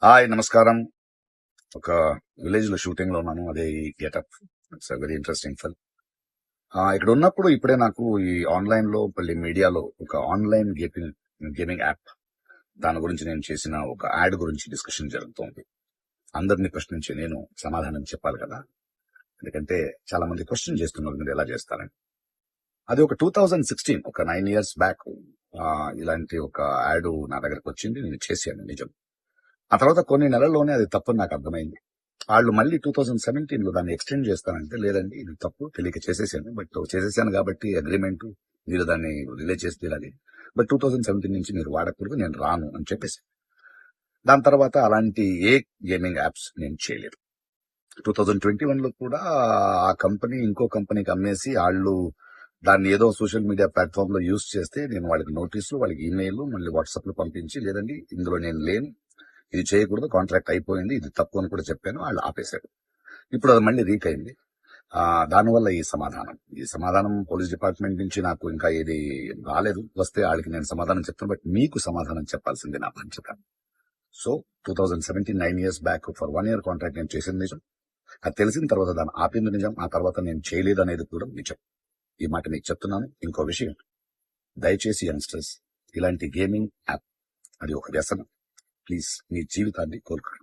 Hi నమస్కారం. ఒక village లో షూటింగ్ లో ఉన్నాను. అదే ఈ getup. It's very interesting film. ఇక్కడ ఉన్నప్పుడు ఇప్పుడే నాకు ఈ ఆన్లైన్ లో మళ్ళీ మీడియాలో ఒక ఆన్లైన్ గేమింగ్ యాప్ దాని గురించి నేను చేసిన ఒక యాడ్ గురించి డిస్కషన్ జరుగుతోంది. అందరినీ ప్రశ్నించి నేను సమాధానం చెప్పాలి కదా, ఎందుకంటే చాలా మంది క్వశ్చన్ చేస్తున్నారు మీరు ఎలా చేస్తారని. అది ఒక 2016, ఒక 9 years బ్యాక్ ఇలాంటి ఒక యాడ్ నా దగ్గరకు వచ్చింది. నేను చేశాను, నిజం. ఆ తర్వాత కొన్ని నెలల్లోనే అది తప్పని నాకు అర్థమైంది. వాళ్ళు మళ్ళీ 2017 లో దాన్ని ఎక్స్టెండ్ చేస్తానంటే, లేదండి ఇది తప్పు, తెలియక చేసేసాను. బట్ చేసేసాను కాబట్టి అగ్రిమెంట్, మీరు దాన్ని రిలే చేసి తీరాలి. బట్ 2017 నుంచి మీరు వాడకూడదు, నేను రాను అని చెప్పేసి. దాని తర్వాత అలాంటి ఏ గేమింగ్ యాప్స్ నేను చేయలేదు. 2021 లో కూడా ఆ కంపెనీ ఇంకో కంపెనీకి అమ్మేసి వాళ్ళు దాన్ని ఏదో సోషల్ మీడియా ప్లాట్ఫామ్ లో యూజ్ చేస్తే నేను వాళ్ళకి నోటీసులు, వాళ్ళకి ఈమెయిల్, మళ్ళీ వాట్సాప్ లో పంపించి, లేదండి ఇందులో నేను లేను, ఇది చేయకూడదు, కాంట్రాక్ట్ అయిపోయింది, ఇది తప్పు అని కూడా చెప్పాను. వాళ్ళు ఆపేశారు. ఇప్పుడు అది మళ్ళీ రీక్ అయింది. దానివల్ల ఈ సమాధానం పోలీస్ డిపార్ట్మెంట్ నుంచి నాకు ఇంకా ఏది రాలేదు. వస్తే వాళ్ళకి నేను సమాధానం చెప్తాను. బట్ మీకు సమాధానం చెప్పాల్సింది నా బాధ్యత. So 2017, 9 years back for 1 year contract నేను చేసింది నిజం. అది తెలిసిన తర్వాత దాన్ని ఆపింది నిజం. ఆ తర్వాత నేను చేయలేదు అనేది కూడా నిజం. ఈ మాట మీకు చెప్తున్నాను. ఇంకో విషయం, దయచేసి యంగ్స్టర్స్, ఇలాంటి గేమింగ్ యాప్ అది ఒక వ్యసనం. ప్లీజ్ మీ జీవితాన్ని కోల్పోండి.